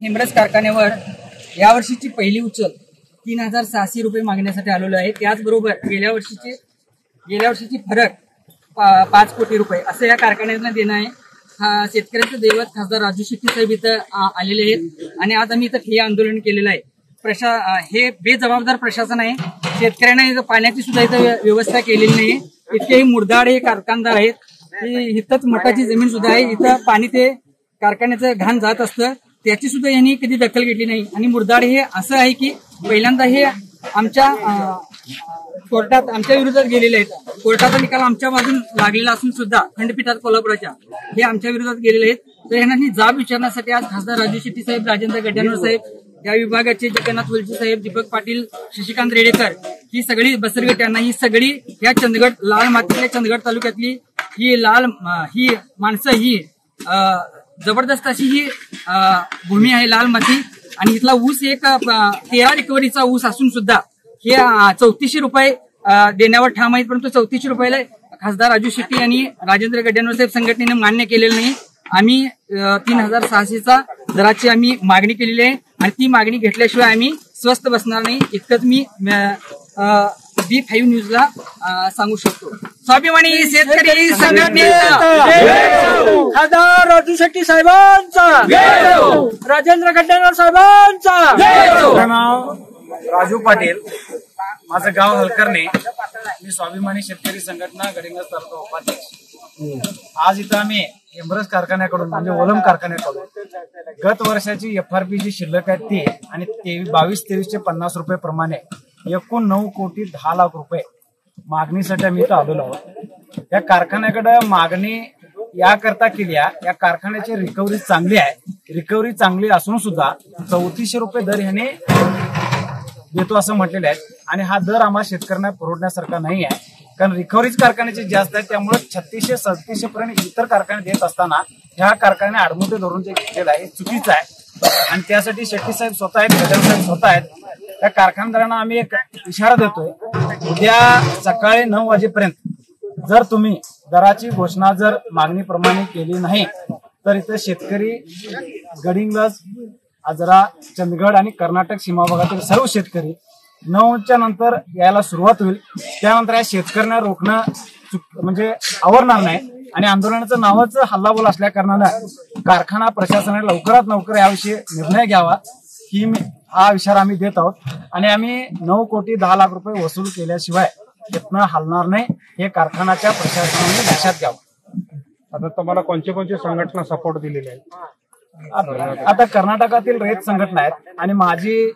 हेमरस कारखान्यावर यावर्षीची पहिली उचल 3600 रुपये मागण्यासाठी आलेलो आहे। त्याचबरोबर गेल्या वर्षीची फरक 5 कोटी रुपये असं या कारखान्याला देणं आहे। शेतकऱ्यांचं दैवत खासदार राजू शेट्टी साहेब इथं आलेले आहेत आणि आज आम्ही इथं ठिय्या आंदोलन केलेलं आहे। हे बेजबाबदार प्रशासन आहे। शेतकऱ्यांना इथं पाण्याची सुद्धा इथं व्यवस्था केलेली नाही। इतकेही मुरदाड हे कारखानदार आहेत। इथंच मठाची जमीन सुद्धा आहे। इथं पाणी ते कारखान्याचं घाण जात असतं, त्याची सुद्धा यांनी कधी दखल घेतली नाही। आणि मुरदाड हे असं आहे की पहिल्यांदा हे आमच्या कोर्टात आमच्या विरोधात गेलेले आहेत। कोर्टाचा निकाल आमच्या बाजून लागलेला असून सुद्धा खंडपीठात कोल्हापुराच्या हे आमच्या विरोधात गेलेले आहेत। तर यांना जाब विचारण्यासाठी आज खासदार राजू शेट्टी साहेब, राजेंद्र गड्याणवर साहेब, या विभागाचे जगन्नाथ वलचे साहेब, दीपक पाटील, शशिकांत रेडेकर ही सगळी बसरगट यांना ही सगळी या चंदगड लाल मातीतल्या चंदगड तालुक्यातली ही माणसं ही जबरदस्त अशी ही भूमी आहे लाल माती। आणि इथला ऊस एक 13 रिकव्हरीचा ऊस असून सुद्धा हे 3400 रुपये देण्यावर ठाम आहेत। परंतु 3400 रुपयाला खासदार राजू शेट्टी यांनी राजेंद्र गड्याणवर साहेब संघटनेने मान्य केलेलं नाही। आम्ही 3600चा दराची आम्ही मागणी केलेली आहे आणि ती मागणी घेतल्याशिवाय आम्ही स्वस्थ बसणार नाही, इतकंच मी B5 न्यूजला सांगू शकतो। स्वाभिमानी शेतकरी संघटनेचा खासदार राजू शेट्टी साहेबांचा, राजेंद्र गड्याणवर साहेबांचा। नाव राजू पाटील, माझं गाव हलकर्णे, मी स्वाभिमानी शेतकरी संघटना गडिंग्लज तालुका उपाध्यक्ष। आज इथं आम्ही हेमरस कारखान्याकडून म्हणजे ओलम कारखान्याकडून गत वर्षाची FRP जी शिल्लक आहे ती आणि 22-23 चे 50 रुपये प्रमाणे एकूण 9 कोटी 10 लाख रुपये मागणीसाठी आम्ही इथं आलेलो आहोत। या कारखान्याकडे मागणी याकरता केली आहे, या कारखान्याची रिकव्हरी चांगली आहे। रिकव्हरी चांगली असून सुद्धा 3400 रुपये दर ह्याने देतो असं म्हटलेलं आहे आणि हा दर आम्हाला शेतकऱ्यांना परवडण्यासारखा नाही आहे, कारण रिकव्हरीच कारखान्याची जास्त आहे। त्यामुळे 3600-3700 पर्यंत इतर कारखाने देत असताना ह्या कारखान्याने आडमुठे धरून जे घेतलेलं आहे हे चुकीचं आहे आणि त्यासाठी शेट्टी साहेब स्वतः आहेत, गड्याणवर साहेब स्वतः आहेत। त्या कारखानदारांना आम्ही एक इशारा देतोय, उद्या सकाळी 9 वाजेपर्यंत जर तुम्ही दराची घोषणा जर मागणीप्रमाणे केली नाही तर इथे शेतकरी गडिंग्लज, आजरा, चंदगड आणि कर्नाटक सीमा भागातील सर्व शेतकरी 9च्या नंतर यायला सुरुवात होईल। त्यानंतर या शेतकऱ्यांना रोखणं म्हणजे आवरणार नाही आणि आंदोलनाचं नावच हल्लाबोल असल्या कारणानं कारखाना प्रशासनाने लवकरात लवकर याविषयी निर्णय घ्यावा ही हा इशारा आम्ही देत आहोत आणि आम्ही 9 कोटी 10 लाख रुपये वसूल केल्याशिवाय इथनं हलणार नाही, हे कारखान्याच्या प्रशासनाने लक्षात घ्यावं। आता तुम्हाला कोणते संघटना सपोर्ट दिलेले आहेत? आता कर्नाटकातील रयत संघटना आहेत आणि माजी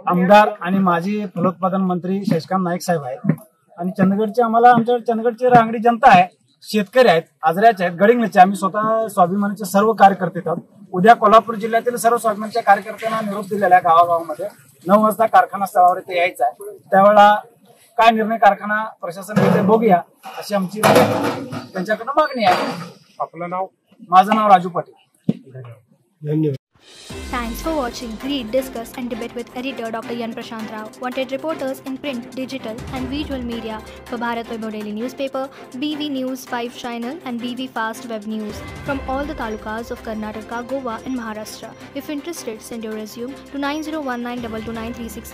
आमदार आणि माजी फलोत्पादन मंत्री शशिकांत नाईक साहेब आहेत आणि चंदगडचे आमच्या चंदगडची रांगडी जनता आहे, शेतकरी आहेत, आजऱ्याचे आहेत, गडिंग्लजचे। आम्ही स्वतः स्वाभिमानीचे सर्व कार्यकर्ते आहोत। उद्या कोल्हापूर जिल्ह्यातील सर्व स्वाभिमानीच्या कार्यकर्त्यांना निरोप दिलेला आहे गावागावामध्ये 9 वाजता कारखाना स्थळावर इथे यायचा आहे। त्यावेळेला काय निर्णय कारखाना प्रशासन घेते बघूया अशी आमची त्यांच्याकडनं मागणी आहे। आपलं नाव? माझं नाव राजू पाटील। धन्यवाद। Thanks for watching. Read, discuss and debate with editor Dr. Yan Prashant Rao. Wanted reporters in print, digital and visual media for Bharat Vaibhav Daily Newspaper, BV News 5 Channel and BV Fast Web News from all the talukas of Karnataka, Goa and Maharashtra. If interested, send your resume to 9019229369.